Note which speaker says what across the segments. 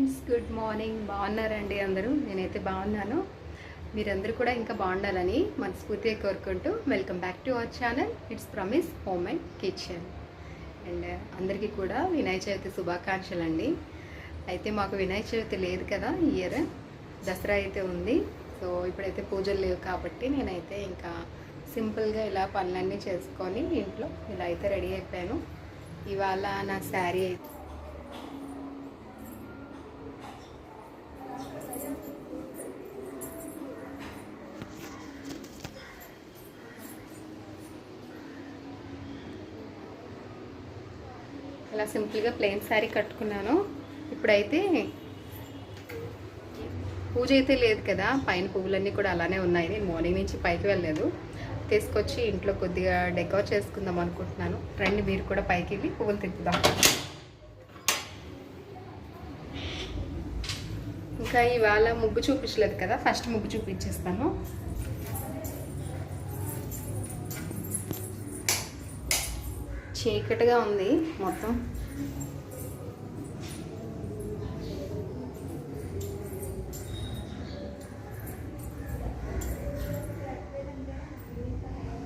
Speaker 1: Friends, good morning. బాగున్నారండి అందరూ? నేనైతే బాగున్నాను. మీరందరూ కూడా ఇంకా బాగుండాలని మనస్ఫూర్తిగా కోరుకుంటూ welcome back to our channel. It's promise home and kitchen. And అందరికీ కూడా వినాయక చవితి శుభాకాంక్షలు అండి. అయితే మాకు వినాయక చవితి లేదు కదా ఈ ఇయర్, దసరా అయితే ఉంది. సో ఇప్పుడైతే పూజలు లేవు కాబట్టి నేనైతే ఇంకా సింపుల్గా ఇలా పనులన్నీ చేసుకొని ఇంట్లో ఇలా అయితే రెడీ అయిపోయాను. ఇవాళ నా శారీ అయితే ఇలా సింపుల్గా ప్లెయిన్ శారీ కట్టుకున్నాను. ఇప్పుడైతే పూజ అయితే లేదు కదా, పైన పువ్వులన్నీ కూడా అలానే ఉన్నాయి. నేను మార్నింగ్ నుంచి పైకి వెళ్ళలేదు, తీసుకొచ్చి ఇంట్లో కొద్దిగా డెకోర్ చేసుకుందాం అనుకుంటున్నాను. రండి మీరు కూడా పైకి వెళ్ళి పువ్వులు తిప్పుదాం. ఇంకా ఇవాళ ముగ్గు చూపించలేదు కదా, ఫస్ట్ ముగ్గు చూపించేస్తాను. చీకటిగా ఉంది మొత్తం.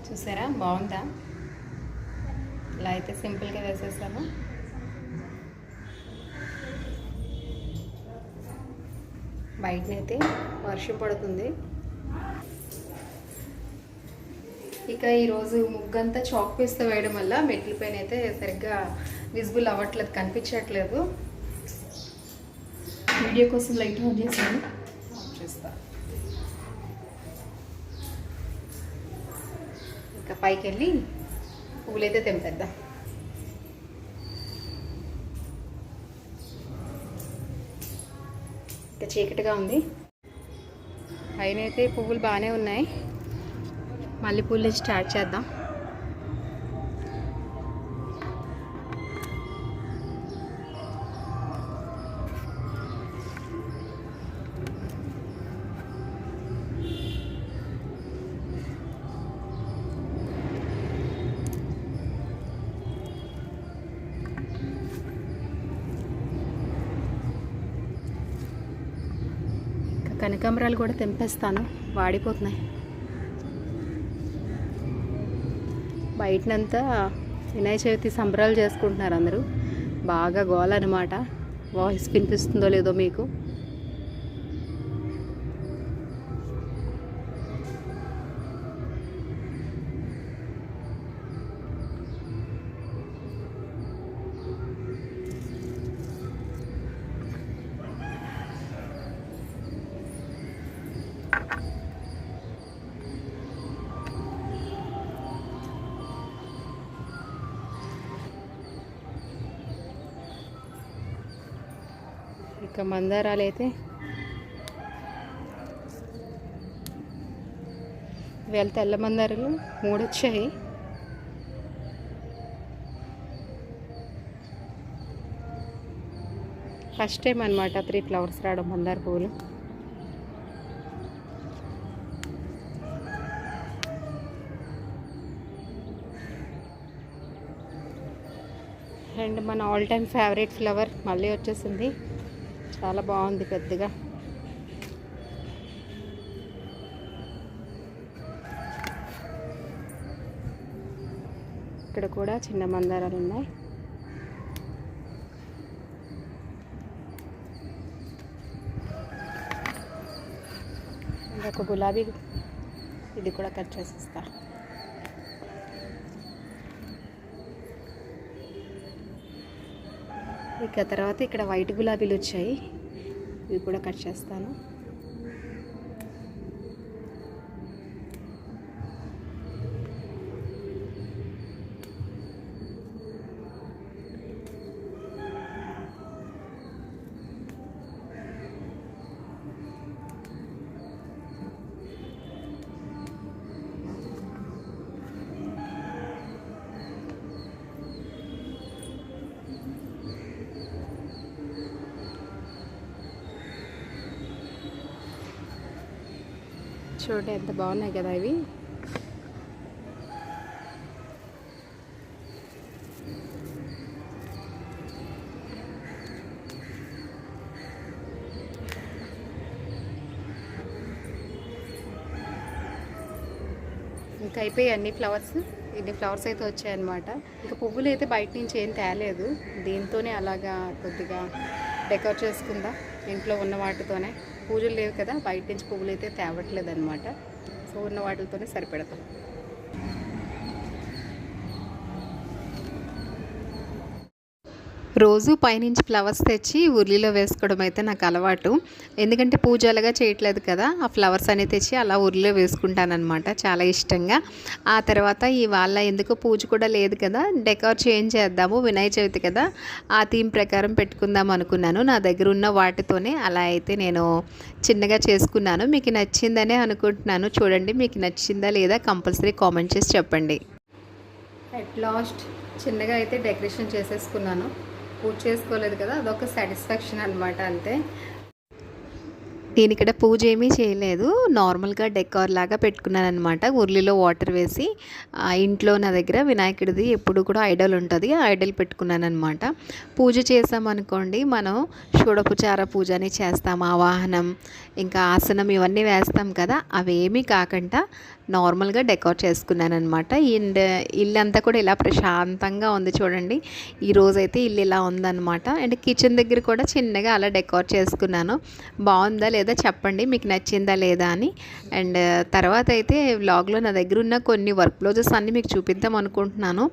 Speaker 1: చూసారా, బాగుందా? ఇలా అయితే సింపుల్గా వేసేసాను. బయటనైతే వర్షం పడుతుంది. ఇక ఈరోజు ముగ్గంతా చాక్ పీస్తో వేయడం వల్ల మెట్ల పైన అయితే సరిగ్గా విజిబుల్ అవ్వట్లేదు, కనిపించట్లేదు. వీడియో కోసం లైట్ ఆన్ చేశాను, చేస్తా. ఇంకా పైకి వెళ్ళి పువ్వులైతే తెంపేద్దాం. ఇంకా చీకటిగా ఉంది. పైన అయితే పువ్వులు బాగానే ఉన్నాయి. మల్లెపూలు స్టార్ట్ చేద్దాం. కనకాంబరాలు కూడా తెంపేస్తాను, వాడిపోతున్నాయి. బయటనంతా వినాయక చవితి సంబరాలు చేసుకుంటున్నారు అందరూ. బాగా గోల అనమాట. వాయిస్ వినిపిస్తుందో లేదో మీకు. ఇక మందారాలు అయితే ఇవాళ తెల్ల మందారాలు 3 వచ్చాయి. ఫస్ట్ టైం అనమాట 3 ఫ్లవర్స్ రావడం మందార పువ్వులు. అండ్ మన ఆల్ టైమ్ ఫేవరెట్ ఫ్లవర్ మళ్ళీ వచ్చేసింది. చాలా బాగుంది పెద్దగా. ఇక్కడ కూడా చిన్న మందారాలు ఉన్నాయి. ఒక గులాబీ, ఇది కూడా కట్ చేసిస్తా. ఇక తర్వాత ఇక్కడ వైట్ గులాబీలు వచ్చాయి, ఇవి కూడా కట్ చేస్తాను. చూడండి ఎంత బాగున్నాయి కదా ఇవి. ఇంకా అయిపోయి అన్ని ఫ్లవర్స్, ఇన్ని ఫ్లవర్స్ అయితే వచ్చాయన్నమాట. ఇంకా పువ్వులు అయితే బయట నుంచి ఏం తేలేదు, దీంతోనే అలాగా కొద్దిగా డెకరేట్ చేసుకుందా ఇంట్లో ఉన్న వాటితోనే. పూజలు లేవు కదా, బయట నుంచి పువ్వులు అయితే తేవట్లేదు అనమాట. సో ఉన్న వాటితోనే సరిపెడతాం. రోజు పైనుంచి ఫ్లవర్స్ తెచ్చి ఉర్లిలో వేసుకోవడం అయితే నాకు అలవాటు. ఎందుకంటే పూజ అలాగా చేయట్లేదు కదా, ఆ ఫ్లవర్స్ అనేవి తెచ్చి అలా ఉర్లిలో వేసుకుంటానమాట చాలా ఇష్టంగా. ఆ తర్వాత ఇవాళ ఎందుకో పూజ కూడా లేదు కదా, డెకర్ చేంజ్ చేద్దాము, వినాయక చవితి కదా, ఆ థీమ్ ప్రకారం పెట్టుకుందాం అనుకున్నాను. నా దగ్గర ఉన్న వాటితోనే అలా అయితే నేను చిన్నగా చేసుకున్నాను. మీకు నచ్చిందనే అనుకుంటున్నాను. చూడండి, మీకు నచ్చిందా లేదా కంపల్సరీ కామెంట్ చేసి చెప్పండి. అట్ లాస్ట్ చిన్నగా అయితే డెకరేషన్ చేసేసుకున్నాను. పూజ చేసుకోలేదు కదా, అదొక సాటిస్ఫాక్షన్ అనమాట, అంతే. నేను ఇక్కడ పూజ ఏమీ చేయలేదు, నార్మల్గా డెకార్ లాగా పెట్టుకున్నాను అనమాట. ఉర్లిలో వాటర్ వేసి ఇంట్లో నా దగ్గర వినాయకుడిది ఎప్పుడు కూడా ఐడల్ ఉంటుంది, ఆ ఐడల్ పెట్టుకున్నాను అనమాట. పూజ చేసామనుకోండి, మనం షోడోపచార పూజ అని చేస్తాం, ఆవాహనం ఇంకా ఆసనం ఇవన్నీ వేస్తాం కదా, అవేమీ కాకుండా నార్మల్గా డెకార్ చేసుకున్నాను అనమాట. అండ్ ఇల్లు అంతా కూడా ఇలా ప్రశాంతంగా ఉంది చూడండి. ఈరోజైతే ఇల్లు ఇలా ఉందన్నమాట. అండ్ కిచెన్ దగ్గర కూడా చిన్నగా అలా డెకార్ చేసుకున్నాను. బాగుందా లేదా చెప్పండి, మీకు నచ్చిందా లేదా అని. అండ్ తర్వాత అయితే వ్లాగ్లో నా దగ్గర ఉన్న కొన్ని వర్క్ బ్లౌజెస్ అన్నీ మీకు చూపిద్దాం అనుకుంటున్నాను.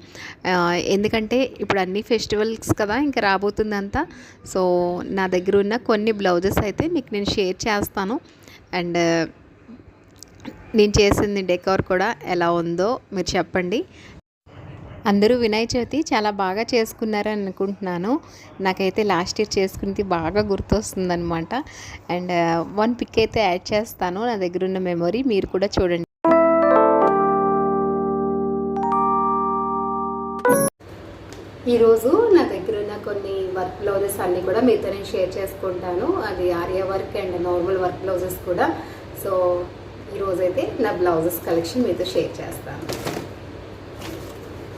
Speaker 1: ఎందుకంటే ఇప్పుడు అన్ని ఫెస్టివల్స్ కదా ఇంకా రాబోతుందంతా. సో నా దగ్గర ఉన్న కొన్ని బ్లౌజెస్ అయితే మీకు నేను షేర్ చేస్తాను. అండ్ నేను చేసింది డెకార్ కూడా ఎలా ఉందో మీరు చెప్పండి. అందరూ వినాయక చవితి చాలా బాగా చేసుకున్నారని అనుకుంటున్నాను. నాకైతే లాస్ట్ ఇయర్ చేసుకున్నది బాగా గుర్తొస్తుందనమాట. అండ్ వన్ పిక్ అయితే యాడ్ చేస్తాను, నా దగ్గర ఉన్న మెమొరీ మీరు కూడా చూడండి. ఈరోజు నా దగ్గర ఉన్న కొన్ని వర్క్ బ్లౌజెస్ అన్నీ కూడా మీతో నేను షేర్ చేసుకుంటాను. అది Arya work and normal work blouses కూడా. సో ఈరోజైతే నా బ్లౌజెస్ కలెక్షన్ మీతో షేర్ చేస్తాను.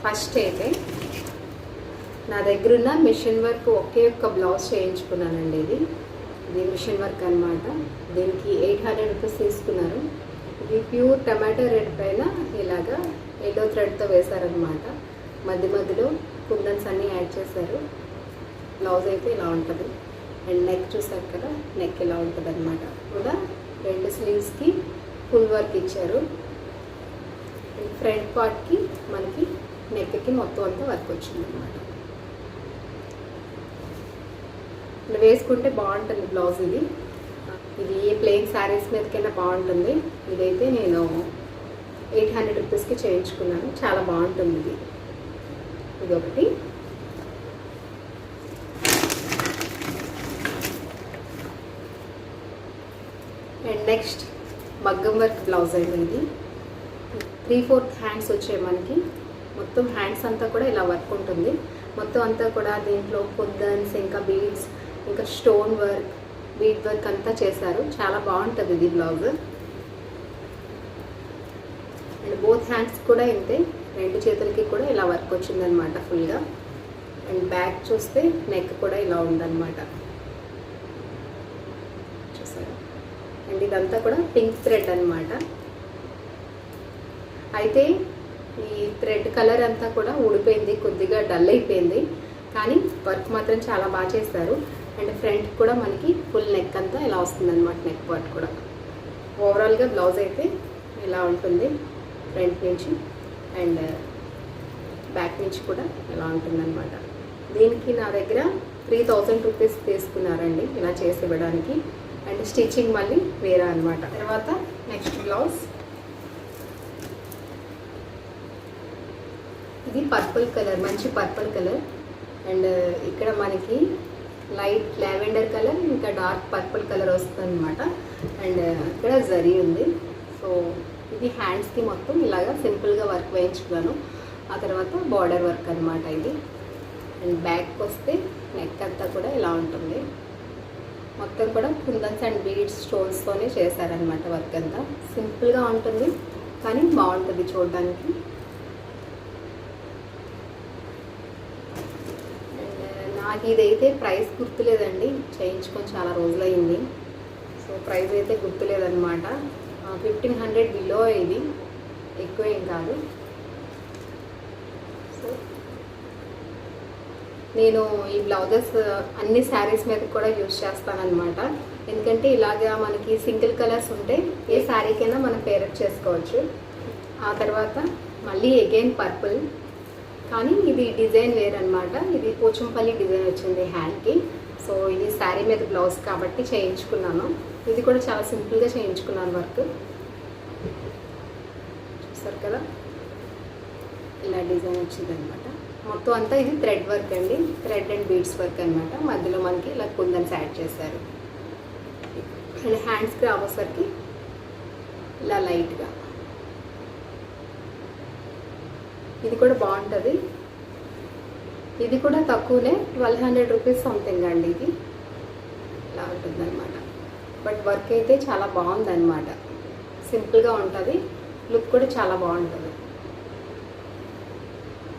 Speaker 1: ఫస్ట్ అయితే నా దగ్గర ఉన్న మిషన్ వర్క్ ఒకే ఒక్క బ్లౌజ్ చేయించుకున్నానండి. ఇది మిషన్ వర్క్ అనమాట. దీనికి 800 రూపీస్ తీసుకున్నారు. ఇది ప్యూర్ టమాటో రెడ్ పైన ఇలాగా ఎల్లో థ్రెడ్తో వేశారనమాట. మధ్య మధ్యలో కుందన్స్ అన్నీ యాడ్ చేశారు. బ్లౌజ్ అయితే ఇలా ఉంటుంది. అండ్ నెక్ చూసారు కదా, నెక్ ఇలా ఉంటుంది అనమాట. కూడా 2 స్లీవ్స్కి ఫుల్ వర్క్ ఇచ్చారు. ఫ్రంట్ పార్ట్కి మనకి నెక్కి మొత్తం అంతా వర్క్ వచ్చింది అనమాట. ఇలా వేసుకుంటే బాగుంటుంది బ్లౌజ్. ఇది ఏ ప్లెయిన్ శారీస్ మీదకైనా బాగుంటుంది. ఇదైతే నేను 800 రూపీస్కి చేయించుకున్నాను. చాలా బాగుంటుంది ఇది ఒకటి. అండ్ నెక్స్ట్ మగ్గం వర్క్ బ్లౌజ్ అండి. ఇది 3/4 హ్యాండ్స్ వచ్చాయి మనకి. మొత్తం హ్యాండ్స్ అంతా కూడా ఇలా వర్క్ ఉంటుంది. మొత్తం అంతా కూడా దీంట్లో కుందన్స్ ఇంకా బీడ్స్ ఇంకా స్టోన్ వర్క్ బీడ్ వర్క్ అంతా చేశారు. చాలా బాగుంటుంది ఇది బ్లౌజ్. అండ్ బోత్ హ్యాండ్స్ కూడా ఇంతే, 2 చేతులకి కూడా ఇలా వర్క్ వచ్చిందనమాట ఫుల్గా. అండ్ బ్యాక్ చూస్తే నెక్ కూడా ఇలా ఉందన్నమాట, చూసారా. అండ్ ఇదంతా కూడా పింక్ థ్రెడ్ అనమాట. అయితే ఈ థ్రెడ్ కలర్ అంతా కూడా ఊడిపోయింది, కొద్దిగా డల్ అయిపోయింది, కానీ వర్క్ మాత్రం చాలా బాగా చేస్తారు. అండ్ ఫ్రంట్ కూడా మనకి ఫుల్ నెక్ అంతా ఇలా వస్తుందన్నమాట, నెక్ పార్ట్ కూడా. ఓవరాల్గా బ్లౌజ్ అయితే ఇలా ఉంటుంది ఫ్రంట్ నుంచి. అండ్ బ్యాక్ నుంచి కూడా ఇలా ఉంటుందన్నమాట. దీనికి నా దగ్గర 3000 రూపీస్ తీసుకున్నారండి ఇలా చేసి ఇవ్వడానికి. అండ్ స్టిచ్చింగ్ మళ్ళీ వేరే అనమాట. తర్వాత నెక్స్ట్ బ్లౌజ్ ఇది పర్పుల్ కలర్, మంచి పర్పుల్ కలర్. అండ్ ఇక్కడ మనకి లైట్ లావెండర్ కలర్ ఇంకా డార్క్ పర్పుల్ కలర్ వస్తుంది అనమాట. అండ్ ఇక్కడ జరీ ఉంది. సో ఇది హ్యాండ్స్కి మొత్తం ఇలాగా సింపుల్గా వర్క్ వేయించుకున్నాను. ఆ తర్వాత బార్డర్ వర్క్ అనమాట ఇది. అండ్ బ్యాక్ వస్తే నెక్ అంతా కూడా ఇలా ఉంటుంది. మొత్తం కూడా కుందన్స్ అండ్ బీడ్స్ స్టోన్స్తోనే చేశారనమాట. వర్క్ అంతా సింపుల్గా ఉంటుంది కానీ బాగుంటుంది చూడడానికి. నాకు ఇదైతే ప్రైస్ గుర్తులేదండి, చేయించుకొని చాలా రోజులైంది. సో ప్రైస్ అయితే గుర్తులేదన్నమాట. 1500 బిలో ఇది. ఎక్కువ ఏం కాదు. సో నేను ఈ బ్లౌజెస్ అన్ని శారీస్ మీద కూడా యూజ్ చేస్తానన్నమాట. ఎందుకంటే ఇలాగా మనకి సింగిల్ కలర్స్ ఉంటే ఏ శారీకైనా మనం పేరప్ చేసుకోవచ్చు. ఆ తర్వాత మళ్ళీ అగైన్ పర్పుల్, కానీ ఇది డిజైన్ వేర్ అనమాట. ఇది పోచంపల్లి డిజైన్ వచ్చింది హ్యాండ్కి. సో ఇది శారీ మీద బ్లౌజ్ కాబట్టి చేయించుకున్నాను. ఇది కూడా చాలా సింపుల్గా చేయించుకున్నాను వర్క్. చూస్తారు కదా, ఇలా డిజైన్ వచ్చింది అనమాట. మొత్తం అంతా ఇది థ్రెడ్ వర్క్ అండి, థ్రెడ్ అండ్ బీడ్స్ వర్క్ అనమాట. మధ్యలో మనకి ఇలా కుందన్స్ యాడ్ చేశారు. అండ్ హ్యాండ్స్కి రాబోసరికి ఇలా లైట్గా, ఇది కూడా బాగుంటుంది. ఇది కూడా తక్కువనే, 1200 రూపీస్ సంథింగ్ అండి. ఇది ఇలా ఉంటుందన్నమాట. బట్ వర్క్ అయితే చాలా బాగుందన్నమాట. సింపుల్గా ఉంటుంది, లుక్ కూడా చాలా బాగుంటుంది.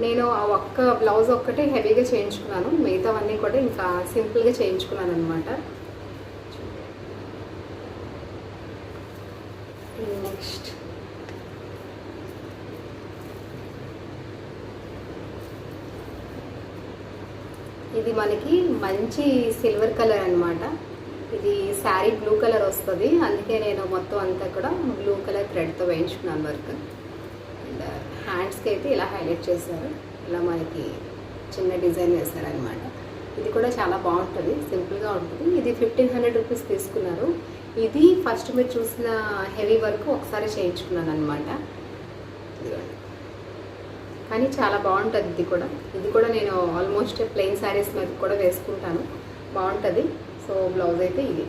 Speaker 1: నేను ఆ ఒక్క బ్లౌజ్ ఒక్కటే హెవీగా చేయించుకున్నాను, మిగతావన్నీ కూడా ఇంకా సింపుల్గా చేయించుకున్నాను అనమాట. నెక్స్ట్ ఇది మనకి మంచి సిల్వర్ కలర్ అనమాట. ఇది శారీ బ్లూ కలర్ వస్తుంది, అందుకే నేను మొత్తం అంతా కూడా బ్లూ కలర్ థ్రెడ్తో వేయించుకున్నాను వర్క్. అండ్ హ్యాండ్స్కి అయితే ఇలా హైలైట్ చేశారు, ఇలా మనకి చిన్న డిజైన్ వేశారనమాట. ఇది కూడా చాలా బాగుంటుంది, సింపుల్గా ఉంటుంది. ఇది 1500 రూపీస్ తీసుకున్నారు. ఇది ఫస్ట్ మీరు చూసిన హెవీ వర్క్ ఒకసారి చేయించుకున్నాను అనమాట. కానీ చాలా బాగుంటుంది ఇది కూడా నేను ఆల్మోస్ట్ ప్లెయిన్ శారీస్ మీద కూడా వేసుకుంటాను, బాగుంటుంది. సో బ్లౌజ్ అయితే ఇది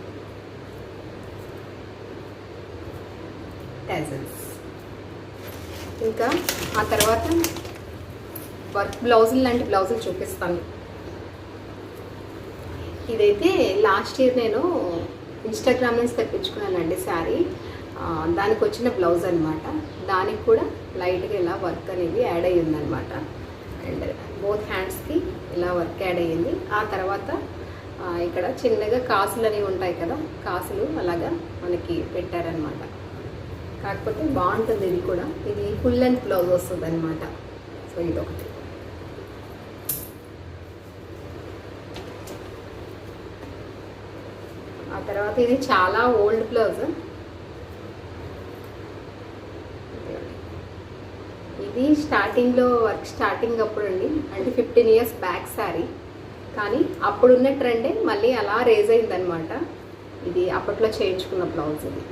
Speaker 1: టాజల్స్. ఇంకా ఆ తర్వాత వర్క్ బ్లౌజులు లాంటి బ్లౌజులు చూపిస్తాను. ఇదైతే లాస్ట్ ఇయర్ నేను ఇన్స్టాగ్రామ్ నుంచి తెప్పించుకున్నానండి శారీ. దానికి వచ్చిన బ్లౌజ్ అనమాట. దానికి కూడా లైట్గా ఇలా వర్క్ అనేది యాడ్ అయ్యిందనమాట. అండ్ బోత్ హ్యాండ్స్కి ఇలా వర్క్ యాడ్ అయ్యింది. ఆ తర్వాత ఇక్కడ చిన్నగా కాసులు అనేవి ఉంటాయి కదా, కాసులు అలాగా మనకి పెట్టారనమాట. కాకపోతే బాగుంటుంది ఇది కూడా. ఇది ఫుల్ లెంత్ బ్లౌజ్ వస్తుంది అనమాట. సో ఇదొకటి. ఆ తర్వాత ఇది చాలా ఓల్డ్ బ్లౌజ్. ఇది స్టార్టింగ్లో వర్క్ స్టార్టింగ్ అప్పుడు అండి, అంటే 15 years బ్యాక్ శారీ. కానీ అప్పుడున్న ట్రెండే మళ్ళీ అలా రేజ్ అయిందనమాట. ఇది అప్పట్లో చేయించుకున్న బ్లౌజ్. ఇది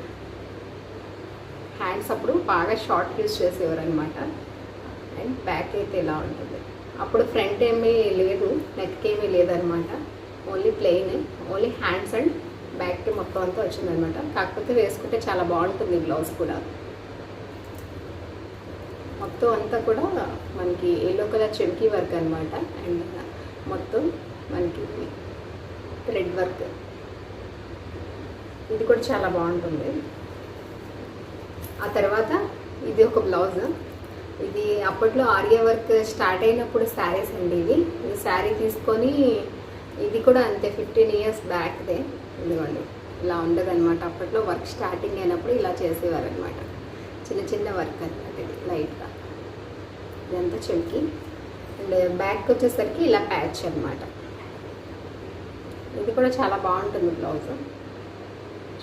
Speaker 1: హ్యాండ్స్ అప్పుడు బాగా షార్ట్ యూజ్ చేసేవారు అనమాట. అండ్ బ్యాక్ అయితే ఇలా ఉంటుంది. అప్పుడు ఫ్రంట్ ఏమీ లేదు, నెక్కి ఏమీ లేదనమాట. Only plain, only hands and బ్యాక్కి మొత్తం అంతా వచ్చిందనమాట. కాకపోతే వేసుకుంటే చాలా బాగుంటుంది బ్లౌజ్ కూడా. మొత్తం అంతా కూడా మనకి ఎల్లో కలర్ చెమ్కీ వర్క్ అనమాట. అండ్ మొత్తం మనకి థ్రెడ్ వర్క్. ఇది కూడా చాలా బాగుంటుంది. ఆ తర్వాత ఇది ఒక బ్లౌజ్. ఇది అప్పట్లో ఆర్య వర్క్ స్టార్ట్ అయినప్పుడు శారీస్ అండి. ఇది శారీ తీసుకొని, ఇది కూడా అంతే 15 years బ్యాక్దే. ఇదిగోండి ఇలా ఉండదన్నమాట. అప్పట్లో వర్క్ స్టార్టింగ్ అయినప్పుడు ఇలా చేసేవారు అనమాట. చిన్న చిన్న వర్క్ అనమాట. ఇది లైట్గా ఇదంతా చెవికి. అండ్ బ్యాక్ వచ్చేసరికి ఇలా ప్యాచ్ అనమాట. ఇది కూడా చాలా బాగుంటుంది బ్లౌజ్.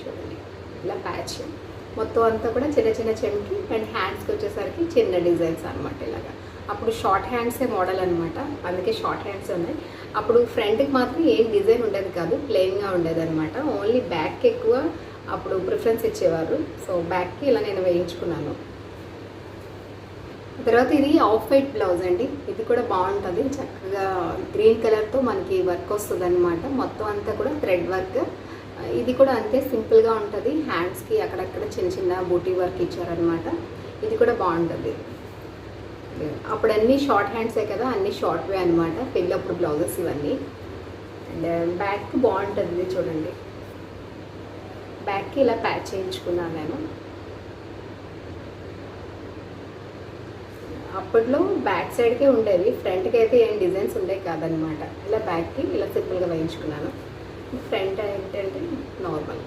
Speaker 1: చూడండి ఇలా ప్యాచ్ మొత్తం అంతా కూడా చిన్న చిన్న చెవికి. అండ్ హ్యాండ్స్కి వచ్చేసరికి చిన్న డిజైన్స్ అనమాట. ఇలాగా అప్పుడు షార్ట్ హ్యాండ్సే మోడల్ అనమాట, అందుకే షార్ట్ హ్యాండ్స్ ఉన్నాయి. అప్పుడు ఫ్రంట్కి మాత్రం ఏం డిజైన్ ఉండేది కాదు, ప్లెయిన్గా ఉండేది అనమాట. ఓన్లీ బ్యాక్కి ఎక్కువ అప్పుడు ప్రిఫరెన్స్ ఇచ్చేవారు. సో బ్యాక్కి ఇలా నేను వేయించుకున్నాను. తర్వాత ఇది ఆఫ్ వైట్ బ్లౌజ్ అండి. ఇది కూడా బాగుంటుంది, చక్కగా గ్రీన్ కలర్తో మనకి వర్క్ వస్తుంది అనమాట. మొత్తం అంతా కూడా థ్రెడ్ వర్క్. ఇది కూడా అంతే సింపుల్గా ఉంటుంది. హ్యాండ్స్కి అక్కడక్కడ చిన్న చిన్న బూటీ వర్క్ ఇచ్చారనమాట. ఇది కూడా బాగుంటుంది. అప్పుడు అన్నీ షార్ట్ హ్యాండ్సే కదా, అన్నీ షార్ట్ వే అనమాట పెళ్ళప్పుడు బ్లౌజెస్ ఇవన్నీ. అండ్ బ్యాక్ బాగుంటుంది. ఇది చూడండి, బ్యాక్కి ఇలా ప్యాచ్ చేయించుకున్నాను నేను. అప్పట్లో బ్యాక్ సైడ్కే ఉండేవి, ఫ్రంట్కి అయితే ఏం డిజైన్స్ ఉండేవి కాదనమాట. ఇలా బ్యాక్కి ఇలా సింపుల్గా వేయించుకున్నాను. ఫ్రంట్ ఏంటంటే నార్మల్.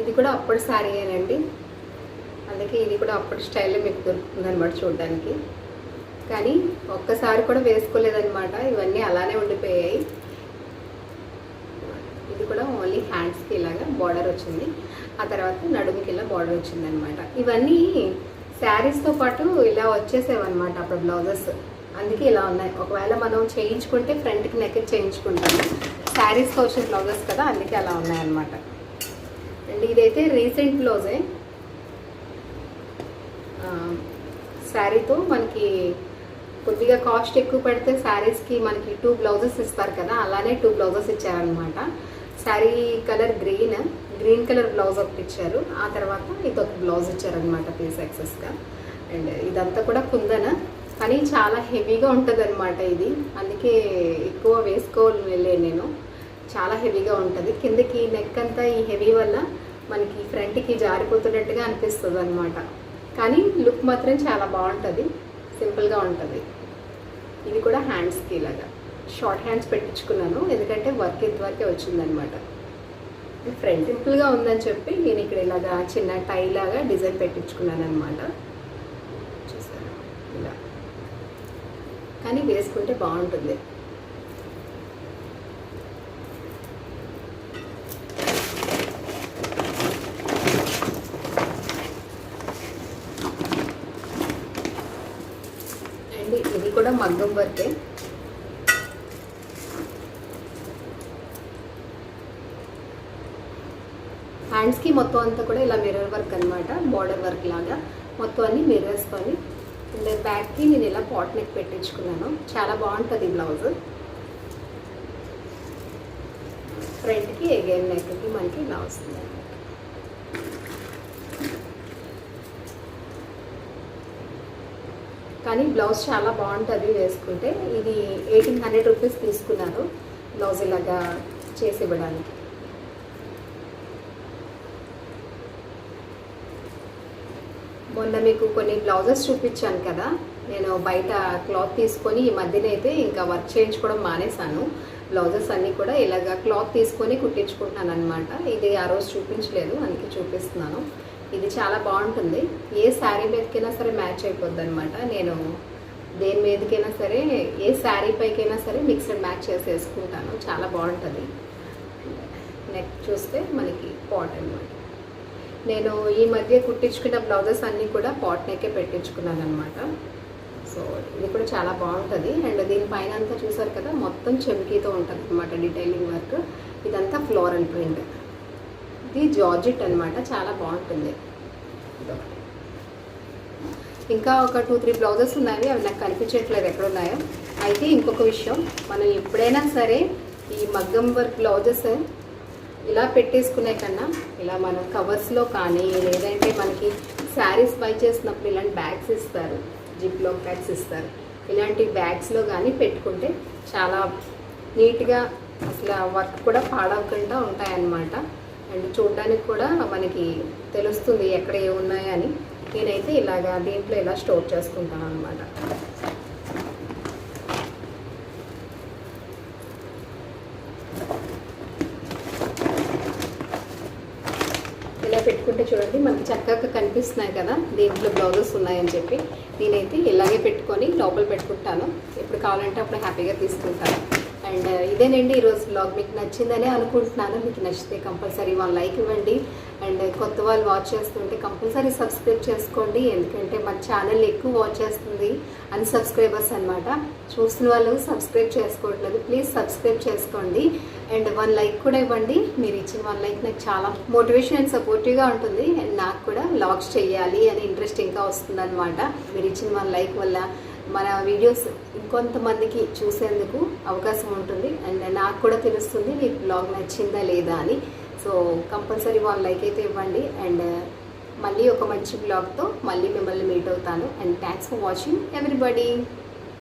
Speaker 1: ఇది కూడా అప్పటి శారీయేనండి, అందుకే ఇది కూడా అప్పటి స్టైల్లో మీకు దొరుకుతుంది అనమాట చూడడానికి. కానీ ఒక్కసారి కూడా వేసుకోలేదన్నమాట, ఇవన్నీ అలానే ఉండిపోయాయి. ఇది కూడా ఓన్లీ హ్యాండ్స్కి ఇలాగా బార్డర్ వచ్చింది, ఆ తర్వాత నడుముకి ఇలా బార్డర్ వచ్చింది అనమాట. ఇవన్నీ శారీస్తో పాటు ఇలా వచ్చేసేవన్నమాట అప్పుడు బ్లౌజెస్, అందుకే ఇలా ఉన్నాయి. ఒకవేళ మనం చేయించుకుంటే ఫ్రంట్కి నెక్ చేయించుకుంటాము, శారీస్తో వచ్చిన బ్లౌజెస్ కదా, అందుకే అలా ఉన్నాయన్నమాట. అండ్ ఇదైతే రీసెంట్ బ్లౌజే, శారీతో మనకి కొద్దిగా కాస్ట్ ఎక్కువ పెడితే శారీస్కి మనకి 2 బ్లౌజెస్ ఇస్తారు కదా, అలానే 2 బ్లౌజెస్ ఇచ్చారనమాట. Sari colour green colour blouse ఒకటి ఇచ్చారు, ఆ తర్వాత ఇదొక బ్లౌజ్ ఇచ్చారనమాట పీస్ ఎక్సెస్గా. అండ్ ఇదంతా కూడా కుందన, కానీ చాలా హెవీగా ఉంటుంది అనమాట ఇది, అందుకే ఎక్కువ వేసుకోలేదు నేను. చాలా హెవీగా ఉంటుంది, కిందకి నెక్ అంతా ఈ హెవీ వల్ల మనకి ఫ్రంట్కి జారిపోతున్నట్టుగా అనిపిస్తుంది అనమాట. కానీ లుక్ మాత్రం చాలా బాగుంటుంది, సింపుల్గా ఉంటుంది. ఇది కూడా హ్యాండ్స్కి ఇలాగా షార్ట్ హ్యాండ్స్ పెట్టించుకున్నాను, ఎందుకంటే వర్క్ ఇంతవరకే వచ్చిందనమాట. ఫ్రంట్ సింపుల్గా ఉందని చెప్పి నేను ఇక్కడ ఇలాగా చిన్న టై లాగా డిజైన్ పెట్టించుకున్నాను అనమాట. చూసారా ఇలా, కానీ వేసుకుంటే బాగుంటుంది. అండ్ ఇది కూడా మగ్గం వర్కే, హ్యాండ్స్కి మొత్తం అంతా కూడా ఇలా మిర్రర్ వర్క్ అనమాట, బార్డర్ వర్క్ లాగా మొత్తం అన్ని మిర్రర్స్కొని. అండ్ బ్యాక్కి నేను ఇలా పాట్ నెక్ పెట్టించుకున్నాను, చాలా బాగుంటుంది బ్లౌజ్. ఫ్రంట్కి ఎగైన్ నెక్కి మనకి ఇలా వస్తుంది. కానీ బ్లౌజ్ చాలా బాగుంటుంది వేసుకుంటే. ఇది 1800 రూపీస్ తీసుకున్నారు బ్లౌజ్ ఇలాగా చేసి ఇవ్వడానికి. మొన్న మీకు కొన్ని బ్లౌజెస్ చూపించాను కదా, నేను బయట క్లాత్ తీసుకొని ఈ మధ్యనైతే ఇంకా వర్క్ చేయించుకోవడం మానేశాను. బ్లౌజెస్ అన్నీ కూడా ఇలాగ క్లాత్ తీసుకొని కుట్టించుకుంటున్నాను అనమాట. ఇది ఆ రోజు చూపించలేదు, అందుకే చూపిస్తున్నాను. ఇది చాలా బాగుంటుంది, ఏ శారీ మీదకైనా సరే మ్యాచ్ అయిపోద్ది అనమాట. నేను దేని మీదకైనా సరే, ఏ శారీ పైకైనా సరే మిక్స్డ్ మ్యాచ్ చేసి వేసుకుంటాను, చాలా బాగుంటుంది. నెక్ చూస్తే మనకి పాట్ అనమాట. నేను ఈ మధ్య కుట్టించుకున్న బ్లౌజెస్ అన్నీ కూడా పాట్ నెక్కే పెట్టించుకున్నాను అనమాట. సో ఇది కూడా చాలా బాగుంటుంది. అండ్ దీనిపైన అంతా చూసారు కదా, మొత్తం చెమ్కీతో ఉంటుంది అనమాట డీటెయిలింగ్ వర్క్. ఇదంతా ఫ్లోరల్ ప్రింట్, ఇది జార్జెట్ అనమాట, చాలా బాగుంటుంది. ఇదొకటి. ఇంకా ఒక 2-3 బ్లౌజెస్ ఉన్నాయి, అవి నాకు కనిపించట్లేదు ఎక్కడ ఉన్నాయో. అయితే ఇంకొక విషయం, మనం ఎప్పుడైనా సరే ఈ మగ్గం వర్క్ బ్లౌజెస్ ఇలా పెట్టేసుకునే కన్నా ఇలా మనం కవర్స్లో కానీ, లేదంటే మనకి శారీస్ బై చేసినప్పుడు ఇలాంటి బ్యాగ్స్ ఇస్తారు, జిప్ లాక్ బ్యాగ్స్ ఇస్తారు, ఇలాంటి బ్యాగ్స్లో కానీ పెట్టుకుంటే చాలా నీట్గా, అసలు వర్క్ కూడా పాడవకుండా ఉంటాయన్నమాట. అండ్ చూడడానికి కూడా మనకి తెలుస్తుంది ఎక్కడ ఏమున్నాయని. నేనైతే ఇలాగా దీంట్లో ఇలా స్టోర్ చేసుకుంటాను అనమాట. ఇలా పెట్టుకుంటే చూడండి మనకి చక్కగా కనిపిస్తున్నాయి కదా, దీంట్లో బ్లౌజెస్ ఉన్నాయని చెప్పి. నేనైతే ఇలాగే పెట్టుకొని లోపల పెట్టుకుంటాను, ఎప్పుడు కావాలంటే అప్పుడు హ్యాపీగా తీసుకుంటాను. అండ్ ఇదేనండి ఈరోజు బ్లాగ్, మీకు నచ్చిందనే అనుకుంటున్నాను. మీకు నచ్చితే కంపల్సరీ 1 లైక్ ఇవ్వండి. అండ్ కొత్త వాళ్ళు వాచ్ చేస్తుంటే కంపల్సరీ సబ్స్క్రైబ్ చేసుకోండి, ఎందుకంటే మన ఛానల్ ఎక్కువ వాచ్ చేస్తుంది అన్సబ్స్క్రైబర్స్ అనమాట. చూస్తున్న వాళ్ళు సబ్స్క్రైబ్ చేసుకోవట్లేదు, ప్లీజ్ సబ్స్క్రైబ్ చేసుకోండి. అండ్ 1 లైక్ కూడా ఇవ్వండి. మీరు ఇచ్చిన 1 లైక్ నాకు చాలా మోటివేషన్ అండ్ సపోర్టివ్గా ఉంటుంది. అండ్ నాకు కూడా వ్లాగ్స్ చేయాలి అని ఇంట్రెస్ట్ ఇంకా వస్తుంది అనమాట. మీరు ఇచ్చిన 1 లైక్ వల్ల మన వీడియోస్ ఇంకొంతమందికి చూసేందుకు అవకాశం ఉంటుంది. అండ్ నాకు కూడా తెలుస్తుంది మీకు బ్లాగ్ నచ్చిందా లేదా అని. సో కంపల్సరీ 1 లైక్ అయితే ఇవ్వండి. అండ్ మళ్ళీ ఒక మంచి బ్లాగ్తో మళ్ళీ మిమ్మల్ని మీట్ అవుతాను. And thanks for watching everybody.